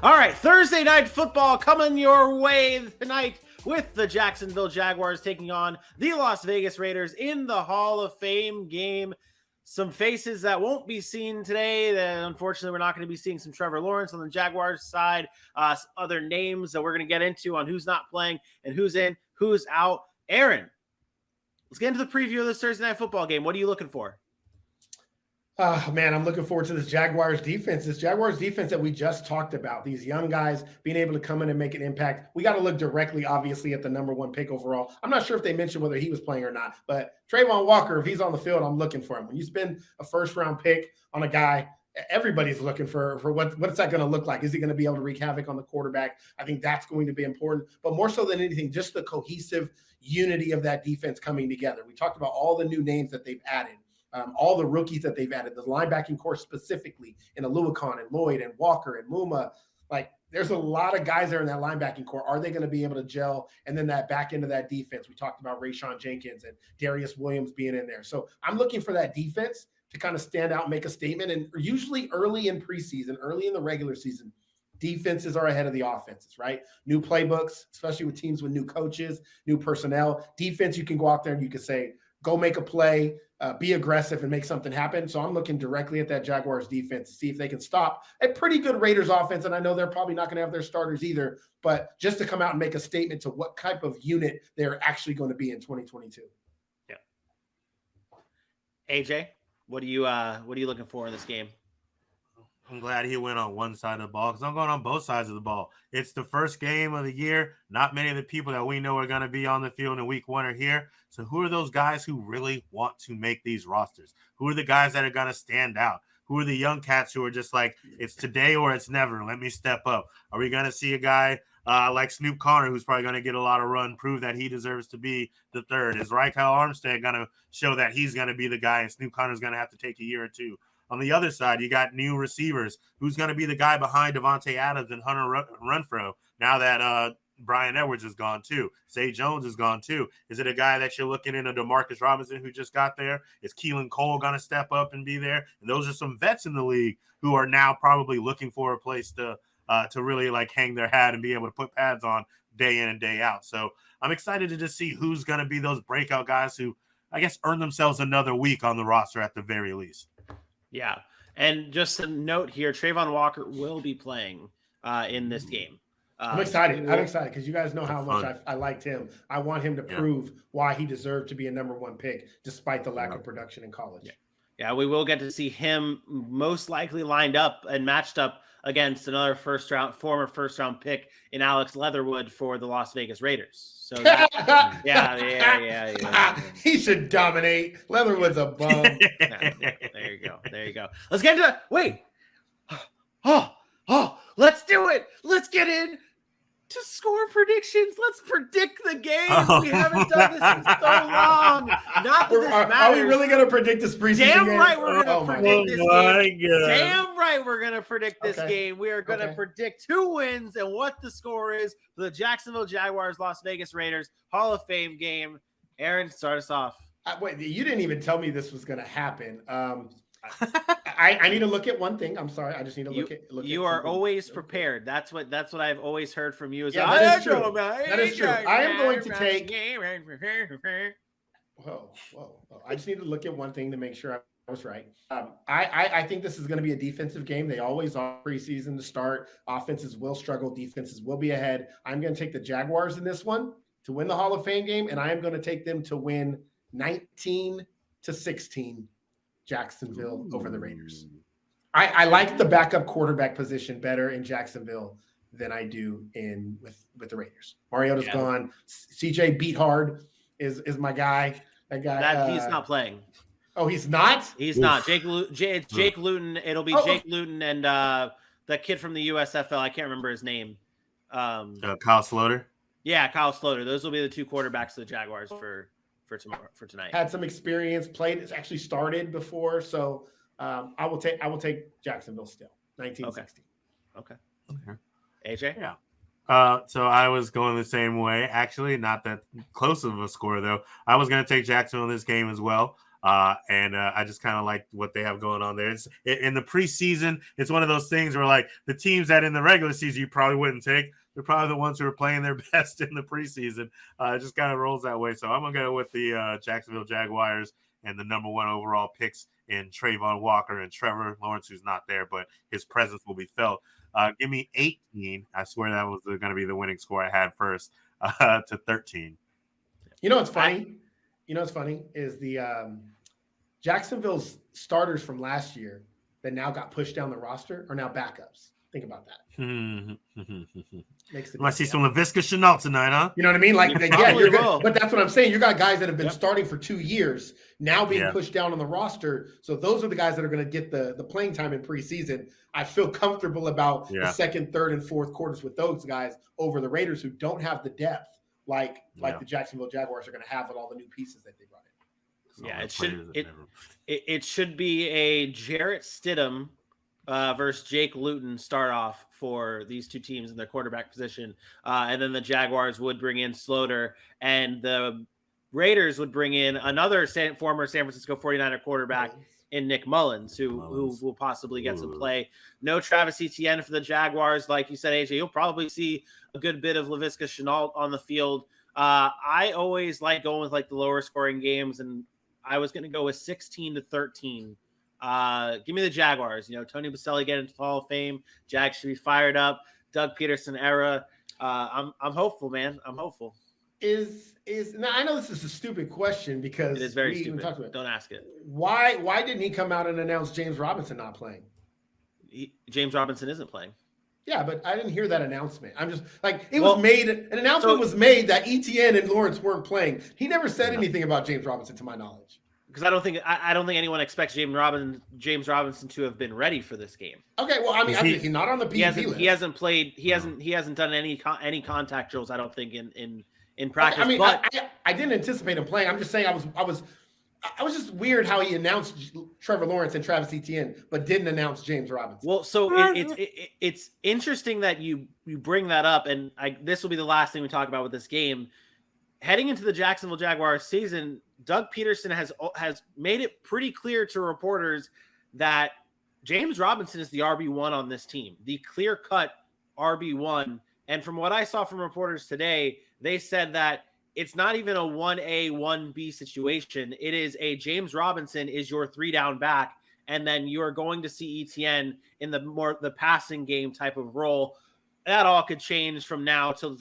All right, Thursday night football coming your way tonight with the Jacksonville Jaguars taking on the Las Vegas Raiders in the Hall of Fame game. Some faces that won't be seen today. That unfortunately, we're not going to be seeing some Trevor Lawrence on the Jaguars side. Other names that we're going to get into on who's not playing and who's in, who's out. Aaron, let's get into the preview of this Thursday night football game. What are you looking for? Man, I'm looking forward to this Jaguars defense. This Jaguars defense that we just talked about, these young guys being able to come in and make an impact. We got to look directly, obviously, at the number 1 pick overall. I'm not sure if they mentioned whether he was playing or not, but Trayvon Walker, if he's on the field, I'm looking for him. When you spend a first-round pick on a guy, everybody's looking for what's that going to look like? Is he going to be able to wreak havoc on the quarterback? I think that's going to be important. But more so than anything, just the cohesive unity of that defense coming together. We talked about all the new names that they've added. All the rookies that they've added, the linebacking core specifically, in Aluakon and Lloyd and Walker and Muma. Like, there's a lot of guys there in that linebacking core. Are they going to be able to gel? And then that back end of that defense, we talked about Rayshawn Jenkins and Darius Williams being in there. So I'm looking for that defense to kind of stand out and make a statement. And usually early in preseason, early in the regular season, defenses are ahead of the offenses, right? New playbooks, especially with teams with new coaches, new personnel. Defense, you can go out there and you can say, go make a play, be aggressive, and make something happen. So I'm looking directly at that Jaguars defense to see if they can stop a pretty good Raiders offense. And I know they're probably not going to have their starters either, but just to come out and make a statement to what type of unit they're actually going to be in 2022. Yeah. AJ, what are you looking for in this game? I'm glad he went on one side of the ball because I'm going on both sides of the ball. It's the first game of the year. Not many of the people that we know are going to be on the field in week 1 are here. So who are those guys who really want to make these rosters? Who are the guys that are going to stand out? Who are the young cats who are just like, it's today or it's never. Let me step up. Are we going to see a guy like Snoop Connor, who's probably going to get a lot of run, prove that he deserves to be the third? Is Raquel Armstead going to show that he's going to be the guy and Snoop Connor's going to have to take a year or two? On the other side, you got new receivers. Who's going to be the guy behind Devontae Adams and Hunter Renfrow now that Brian Edwards is gone too? Zay Jones is gone too. Is it a guy that you're looking into, DeMarcus Robinson, who just got there? Is Keelan Cole going to step up and be there? And those are some vets in the league who are now probably looking for a place to really like hang their hat and be able to put pads on day in and day out. So I'm excited to just see who's going to be those breakout guys who, I guess, earn themselves another week on the roster at the very least. Yeah. And just a note here, Trayvon Walker will be playing in this game. I'm excited. I'm excited because you guys know how much I liked him. I want him to prove why he deserved to be a number 1 pick despite the lack of production in college. Yeah, we will get to see him most likely lined up and matched up against another former first round pick in Alex Leatherwood for the Las Vegas Raiders. So that, yeah. He should dominate. Leatherwood's a bum. There you go. Let's get into wait. Let's do it. Let's get in to score predictions. Let's predict the game. We haven't done this in so long. Not that this matters. Are we really going to predict this preseason game? Damn right we're going to predict this game. Damn right we're going to predict this game. We are going to predict who wins and what the score is for the Jacksonville Jaguars, Las Vegas Raiders Hall of Fame game. Aaron, start us off. Wait, you didn't even tell me this was going to happen. I need to look at one thing. I'm sorry. I just need to look at. You are always prepared. That's what I've always heard from you. That is true. That is true. I am going to take. Whoa! I just need to look at one thing to make sure I was right. I think this is going to be a defensive game. They always are preseason to start. Offenses will struggle. Defenses will be ahead. I'm going to take the Jaguars in this one to win the Hall of Fame game, and I am going to take them to win 19-16. Jacksonville over the Raiders. I like the backup quarterback position better in Jacksonville than I do with the Raiders. Mariota's gone. CJ Beathard is my guy. That guy. He's not playing. Oh, he's not? He's not. It's Jake Luton. It'll be Jake Luton and the kid from the USFL. I can't remember his name. Kyle Sloter. Yeah, Kyle Sloter. Those will be the 2 quarterbacks of the Jaguars for tonight. Had some experience, played. It's actually started before, so I will take Jacksonville still. 19-16. Okay. AJ? Yeah. So I was going the same way. Actually, not that close of a score though. I was going to take Jacksonville in this game as well. And I just kind of like what they have going on there. It's in the preseason. It's one of those things where like the teams that in the regular season you probably wouldn't take, they're probably the ones who are playing their best in the preseason. It just kind of rolls that way. So I'm gonna go with the Jacksonville Jaguars and the number 1 overall picks in Trayvon Walker and Trevor Lawrence, who's not there, but his presence will be felt. Give me 18. I swear that was going to be the winning score I had first, to 13. You know what's funny? Is the Jacksonville's starters from last year that now got pushed down the roster are now backups. Think about that. Makes I see some LaVisca Chenault tonight, huh? You know what I mean? Like, yeah, you're good. But that's what I'm saying. You got guys that have been Yep. starting for 2 years now being pushed down on the roster. So those are the guys that are going to get the playing time in preseason. I feel comfortable about the second, third, and fourth quarters with those guys over the Raiders who don't have the depth like the Jacksonville Jaguars are going to have with all the new pieces that they brought in. Yeah, it should be a Jarrett Stidham versus Jake Luton start off for these two teams in their quarterback position. And then the Jaguars would bring in Sloter, and the Raiders would bring in another former San Francisco 49er quarterback in Nick Mullins, who will possibly get some play. No Travis Etienne for the Jaguars. Like you said, AJ, you'll probably see a good bit of LaVisca Chenault on the field. I always like going with like the lower scoring games, and I was going to go with 16-13. Give me the Jaguars. You know, Tony Baselli getting into the Hall of Fame. Jags should be fired up. Doug Peterson era. I'm hopeful, man. I'm hopeful. Now I know this is a stupid question because it is very stupid. Don't ask it. Why didn't he come out and announce James Robinson not playing? James Robinson isn't playing. Yeah, but I didn't hear that announcement. I'm just like an announcement was made that Etienne and Lawrence weren't playing. He never said anything about James Robinson to my knowledge. Because I don't think anyone expects James Robinson to have been ready for this game. Okay, well, I mean, he's not on the PED list. He hasn't played. He hasn't done any contact drills. I don't think in practice. I mean, but I didn't anticipate him playing. I'm just saying I was just weird how he announced Trevor Lawrence and Travis Etienne, but didn't announce James Robinson. Well, so it's interesting that you bring that up, and this will be the last thing we talk about with this game. Heading into the Jacksonville Jaguars season, Doug Peterson has made it pretty clear to reporters that James Robinson is the RB1 on this team, the clear-cut RB1. And from what I saw from reporters today, they said that it's not even a 1A, 1B situation. It is a James Robinson is your 3-down back, and then you are going to see Etienne in the passing game type of role. That all could change from now till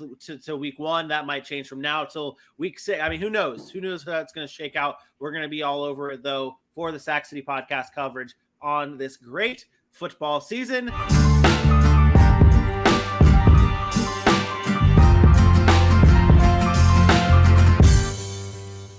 week 1. That might change from now till week 6. I mean, who knows? Who knows how that's going to shake out? We're going to be all over it, though, for the Sac City podcast coverage on this great football season.